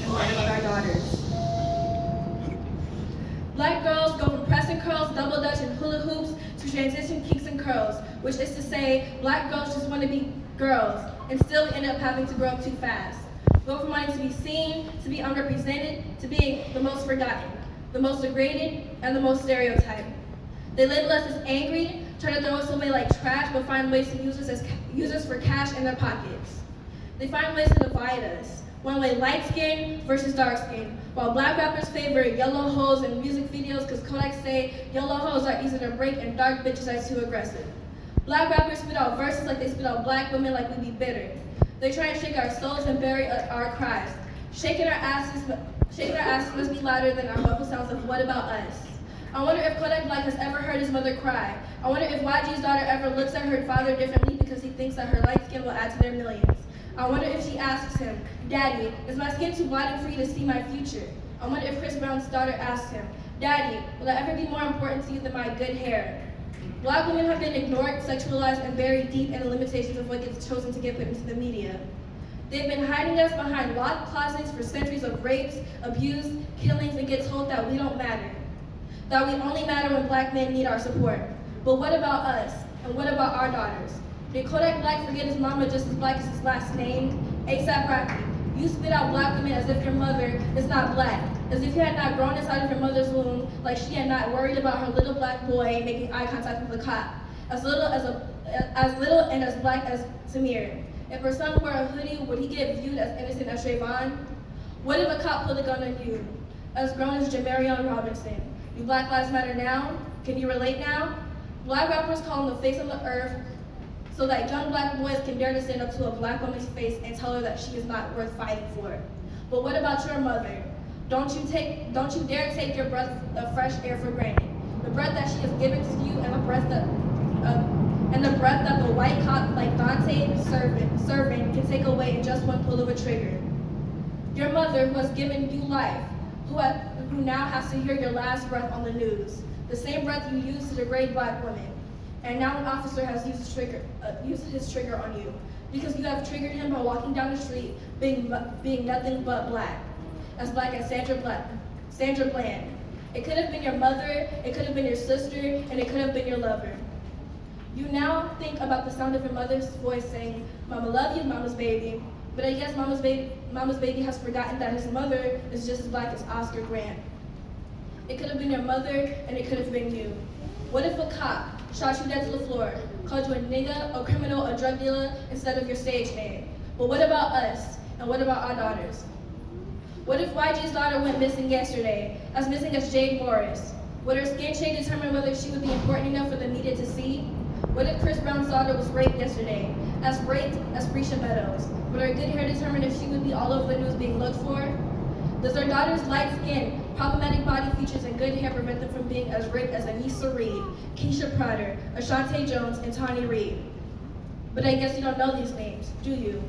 And what about our daughters? Black girls go from pressing curls, double dutch, and hula hoops to transition kinks and curls, which is to say, black girls just want to be girls and still end up having to grow up too fast. Go from wanting to be seen, to be underrepresented, to being the most forgotten, the most degraded, and the most stereotyped. They label us as angry, try to throw us away like trash, but find ways to use us for cash in their pockets. They find ways to divide us. One way light skin versus dark skin, while black rappers favor yellow hoes in music videos because Kodak say yellow hoes are easy to break and dark bitches are too aggressive. Black rappers spit out verses like they spit out black women like we be bitter. They try and shake our souls and bury our cries. Shaking our asses must be louder than our muffled sounds of what about us? I wonder if Kodak Black has ever heard his mother cry. I wonder if YG's daughter ever looks at her father differently because he thinks that her light skin will add to their millions. I wonder if she asks him, Daddy, is my skin too blinding for you to see my future? I wonder if Chris Brown's daughter asks him, Daddy, will I ever be more important to you than my good hair? Black women have been ignored, sexualized, and buried deep in the limitations of what gets chosen to get put into the media. They've been hiding us behind locked closets for centuries of rapes, abuse, killings, and get told that we don't matter. That we only matter when black men need our support. But what about us? And what about our daughters? Did Kodak Black forget his mama just as black as his last name? A$AP Rocky, you spit out black women as if your mother is not black, as if you had not grown inside of your mother's womb, like she had not worried about her little black boy making eye contact with a cop, as little and as black as Tamir. If her son wore a hoodie, would he get viewed as innocent as Trayvon? What if a cop pulled a gun on you, as grown as Jamarion Robinson? Do Black Lives Matter now? Can you relate now? Black rappers call him the face of the earth so that young black boys can dare to stand up to a black woman's face and tell her that she is not worth fighting for. But what about your mother? Don't you dare take your breath of fresh air for granted. The breath that she has given to you and the breath that the white cop like Dante servant can take away in just one pull of a trigger. Your mother who has given you life, who now has to hear your last breath on the news, the same breath you used to degrade black women. And now an officer has used his trigger on you because you have triggered him by walking down the street being nothing but black as Sandra Bland. It could have been your mother, it could have been your sister, and it could have been your lover. You now think about the sound of your mother's voice saying, Mama love you, Mama's baby. But I guess Mama's baby has forgotten that his mother is just as black as Oscar Grant. It could have been your mother, and it could have been you. What if a cop shot you dead to the floor, called you a nigga, a criminal, a drug dealer, instead of your stage name? But what about us, and what about our daughters? What if YG's daughter went missing yesterday, as missing as Jade Morris? Would her skin shade determine whether she would be important enough for the media to see? What if Chris Brown's daughter was raped yesterday, as raped as Brescia Meadows? Would her good hair determine if she would be all over the news being looked for? Does their daughter's light skin, problematic body features, and good hair prevent them from being as raped as Anissa Reed, Keisha Prater, Ashante Jones, and Tawny Reed? But I guess you don't know these names, do you?